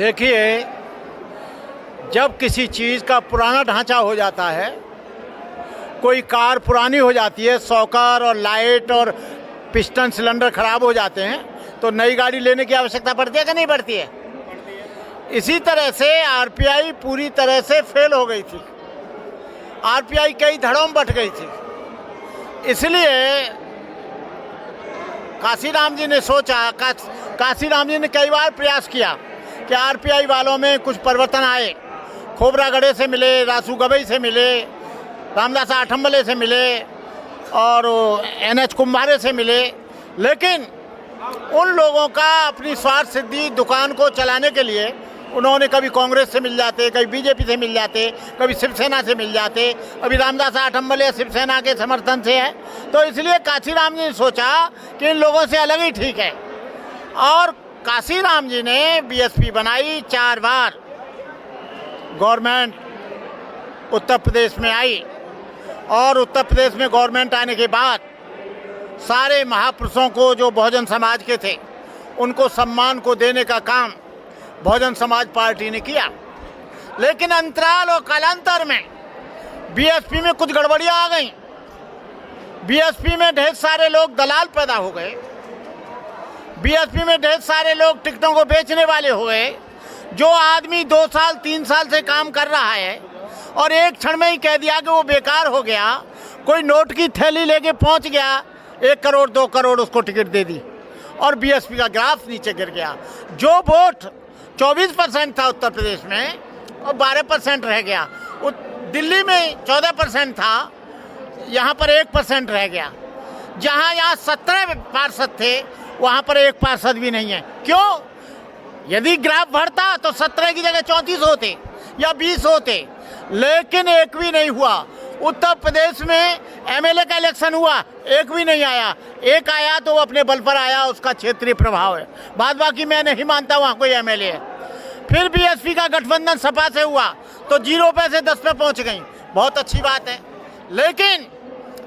देखिए, जब किसी चीज़ का पुराना ढांचा हो जाता है, कोई कार पुरानी हो जाती है, शॉकर और लाइट और पिस्टन सिलेंडर ख़राब हो जाते हैं, तो नई गाड़ी लेने की आवश्यकता पड़ती है कि नहीं पड़ती है? इसी तरह से आरपीआई पूरी तरह से फेल हो गई थी। आरपीआई कई धड़ों में बट गई थी। इसलिए काशीराम जी ने सोचा, काशीराम जी ने कई बार प्रयास किया कि आरपीआई वालों में कुछ परिवर्तन आए। खोबरागढ़े से मिले, रासू गवई से मिले, रामदास आठम्बले से मिले और NH कुम्भारे से मिले, लेकिन उन लोगों का अपनी स्वार्थ सिद्धि दुकान को चलाने के लिए उन्होंने कभी कांग्रेस से मिल जाते, कभी बीजेपी से मिल जाते, कभी शिवसेना से मिल जाते। अभी रामदास आठम्बले शिवसेना के समर्थन से है, तो इसलिए काशीराम जी ने सोचा कि इन लोगों से अलग ही ठीक है। और काशीराम जी ने बीएसपी बनाई। 4 बार गवर्नमेंट उत्तर प्रदेश में आई और उत्तर प्रदेश में गवर्नमेंट आने के बाद सारे महापुरुषों को जो बहुजन समाज के थे उनको सम्मान को देने का काम बहुजन समाज पार्टी ने किया। लेकिन अंतराल और कालांतर में बीएसपी में कुछ गड़बड़ियां आ गई। बीएसपी में ढेर सारे लोग दलाल पैदा हो गए। बीएसपी में ढेर सारे लोग टिकटों को बेचने वाले हो गए। जो आदमी 2 साल 3 साल से काम कर रहा है और एक क्षण में ही कह दिया कि वो बेकार हो गया, कोई नोट की थैली लेके पहुंच गया, 1 करोड़ 2 करोड़ उसको टिकट दे दी और बीएसपी का ग्राफ नीचे गिर गया। जो वोट 24% था उत्तर प्रदेश में और 12% रह गया। दिल्ली में 14% था, यहाँ पर 1% रह गया। जहाँ यहाँ 17 पार्षद थे वहाँ पर 1 पार्षद भी नहीं है। क्यों? यदि ग्राफ बढ़ता तो 17 की जगह 34 होते या 20 होते, लेकिन एक भी नहीं हुआ। उत्तर प्रदेश में एमएलए का इलेक्शन हुआ, एक भी नहीं आया। एक आया तो वो अपने बल पर आया, उसका क्षेत्रीय प्रभाव है। बाद बाकी मैं नहीं मानता वहाँ कोई एमएलए है। फिर बीएसपी का गठबंधन सपा से हुआ तो 0 पे से 10 पे पहुँच गई, बहुत अच्छी बात है। लेकिन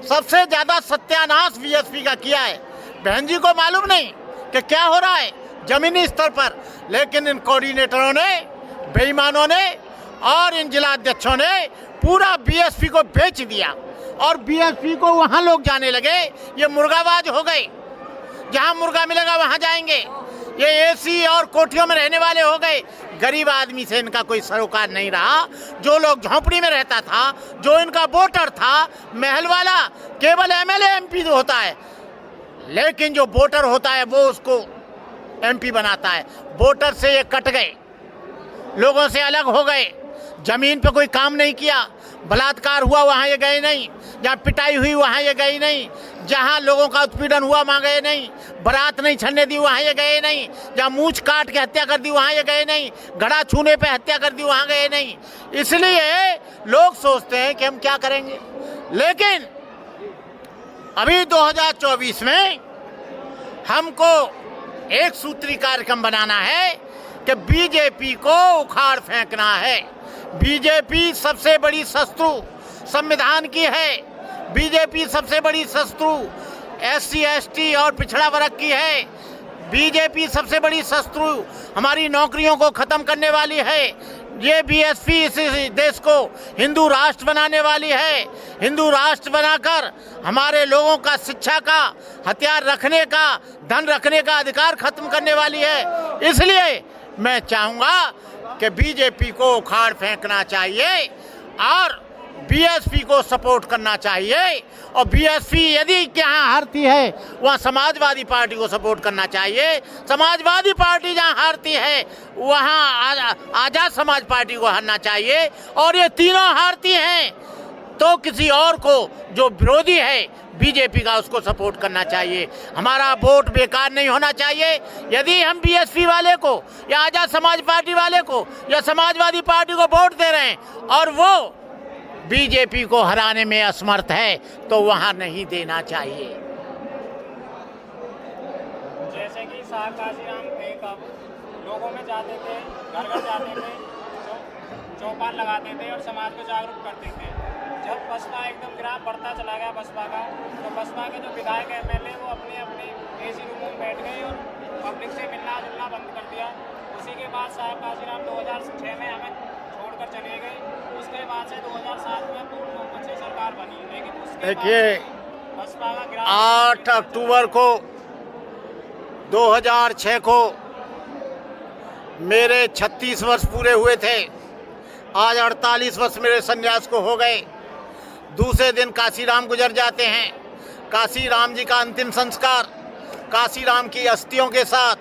सबसे ज़्यादा सत्यानाश बीएसपी का किया है। बहन जी को मालूम नहीं कि क्या हो रहा है जमीनी स्तर पर, लेकिन इन कोऑर्डिनेटरों ने, बेईमानों ने और इन जिला अध्यक्षों ने पूरा बीएसपी को बेच दिया और बीएसपी को वहाँ लोग जाने लगे। ये मुर्गाबाज हो गए, जहाँ मुर्गा मिलेगा वहाँ जाएंगे। ये एसी और कोठियों में रहने वाले हो गए। गरीब आदमी से इनका कोई सरोकार नहीं रहा। जो लोग झोंपड़ी में रहता था, जो इनका वोटर था महल वाला, केवल एमएलए एमपी होता है, लेकिन जो वोटर होता है वो उसको एमपी बनाता है। वोटर से ये कट गए, लोगों से अलग हो गए। जमीन पे कोई काम नहीं किया। बलात्कार हुआ वहाँ ये गए नहीं, जहाँ पिटाई हुई वहाँ ये गए नहीं, जहाँ लोगों का उत्पीड़न हुआ वहाँ गए नहीं, बारात नहीं छड़ने दी वहाँ ये गए नहीं, जहाँ मूंछ काट के हत्या कर दी वहाँ ये गए नहीं, घड़ा छूने पे हत्या कर दी वहाँ गए नहीं। इसलिए लोग सोचते हैं कि हम क्या करेंगे। लेकिन अभी 2024 में हमको एक सूत्री कार्यक्रम बनाना है कि बीजेपी को उखाड़ फेंकना है। बीजेपी सबसे बड़ी शत्रु संविधान की है। बीजेपी सबसे बड़ी शत्रु SC ST और पिछड़ा वर्ग की है। बीजेपी सबसे बड़ी शत्रु हमारी नौकरियों को खत्म करने वाली है। ये बीएसपी इस देश को हिंदू राष्ट्र बनाने वाली है। हिंदू राष्ट्र बनाकर हमारे लोगों का शिक्षा का, हथियार रखने का, धन रखने का अधिकार खत्म करने वाली है। इसलिए मैं चाहूँगा कि बीजेपी को उखाड़ फेंकना चाहिए और बीएसपी को सपोर्ट करना चाहिए। और बीएसपी यदि यहाँ हारती है वहाँ समाजवादी पार्टी को सपोर्ट करना चाहिए। समाजवादी पार्टी जहाँ हारती है वहाँ आजाद समाज पार्टी को हारना चाहिए। और ये तीनों हारती हैं तो किसी और को जो विरोधी है बीजेपी का उसको सपोर्ट करना चाहिए। हमारा वोट बेकार नहीं होना चाहिए। यदि हम बीएसपी वाले को या आजाद समाज पार्टी वाले को या समाजवादी पार्टी को वोट दे रहे हैं और वो बीजेपी को हराने में असमर्थ है तो वहाँ नहीं देना चाहिए। जैसे कि शाह काशीराम थे, कब लोगों में जाते थे, घर घर जाते थे, चौपाल लगाते थे और समाज को जागरूक करते थे। जब बसपा एकदम ग्राफ बढ़ता चला गया बसपा का, तो बसपा के जो विधायक एमएलए वो अपनी अपनी एसी रूमों में बैठ गए और पब्लिक से मिलना जुलना बंद कर दिया। उसी के बाद साहब काशीराम 2006 में हमें छोड़कर चले गए। उसके बाद से 2007 में पूर्ण बहुमत से सरकार बनी, लेकिन उसके देखिए बाद बसपा का गिराव 8 अक्टूबर को 2006 को मेरे 36 वर्ष पूरे हुए थे। आज 48 वर्ष मेरे संन्यास को हो गए। दूसरे दिन काशीराम गुजर जाते हैं। काशीराम जी का अंतिम संस्कार काशीराम की अस्थियों के साथ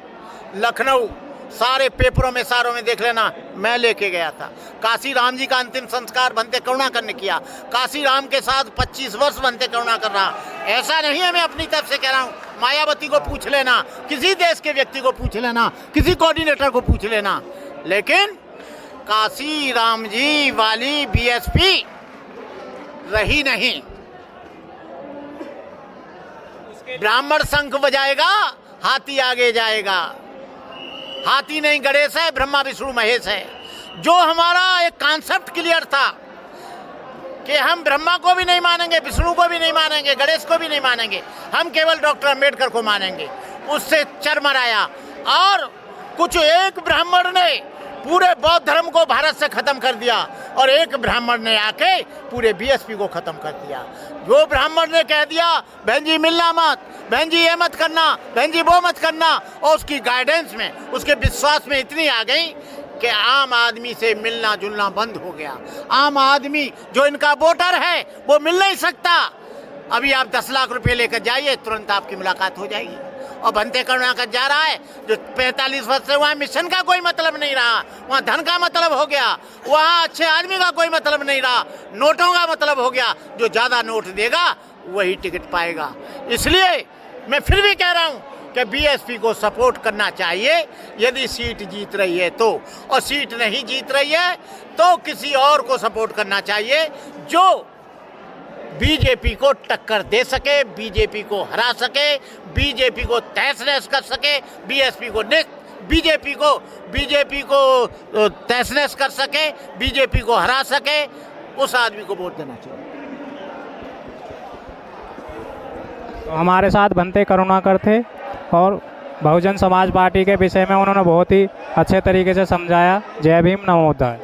लखनऊ, सारे पेपरों में सारों में देख लेना, मैं लेके गया था। काशीराम जी का अंतिम संस्कार बनते करुणाकर ने किया। काशीराम के साथ 25 वर्ष बनते करुणाकर रहा। ऐसा नहीं है, मैं अपनी तरफ से कह रहा हूँ। मायावती को पूछ लेना, किसी देश के व्यक्ति को पूछ लेना, किसी कोऑर्डिनेटर को पूछ लेना, लेकिन काशीराम जी वाली बीएसपी रही नहीं। ब्राह्मण शंख बजाएगा, हाथी आगे जाएगा। हाथी नहीं गणेश है, ब्रह्मा विष्णु महेश है। जो हमारा एक कॉन्सेप्ट क्लियर था कि हम ब्रह्मा को भी नहीं मानेंगे, विष्णु को भी नहीं मानेंगे, गणेश को भी नहीं मानेंगे, हम केवल डॉक्टर अम्बेडकर को मानेंगे, उससे चरमराया। और कुछ एक ब्राह्मण ने पूरे बौद्ध धर्म को भारत से खत्म कर दिया और एक ब्राह्मण ने आके पूरे बीएसपी को खत्म कर दिया। जो ब्राह्मण ने कह दिया बहन जी मिलना मत, बहन जी ये मत करना, बहन जी वो मत करना, और उसकी गाइडेंस में, उसके विश्वास में इतनी आ गई कि आम आदमी से मिलना जुलना बंद हो गया। आम आदमी जो इनका वोटर है वो मिल नहीं सकता। अभी आप 10 लाख रुपए लेकर जाइए, तुरंत आपकी मुलाकात हो जाएगी। और बनते करुणाकर जा रहा है जो 45 वर्ष से, वहाँ मिशन का कोई मतलब नहीं रहा, वहाँ धन का मतलब हो गया, वहाँ अच्छे आदमी का कोई मतलब नहीं रहा, नोटों का मतलब हो गया। जो ज़्यादा नोट देगा वही टिकट पाएगा। इसलिए मैं फिर भी कह रहा हूँ कि बीएसपी को सपोर्ट करना चाहिए यदि सीट जीत रही है तो, और सीट नहीं जीत रही है तो किसी और को सपोर्ट करना चाहिए जो बीजेपी को टक्कर दे सके, बीजेपी को हरा सके, बीजेपी को तहस नहस कर सके, बीजेपी को तहस नहस कर सके, बीजेपी को हरा सके, उस आदमी को वोट देना चाहिए। तो हमारे साथ बनते करुणाकर थे और बहुजन समाज पार्टी के विषय में उन्होंने बहुत ही अच्छे तरीके से समझाया। जय भीम, नमो बुद्धाय।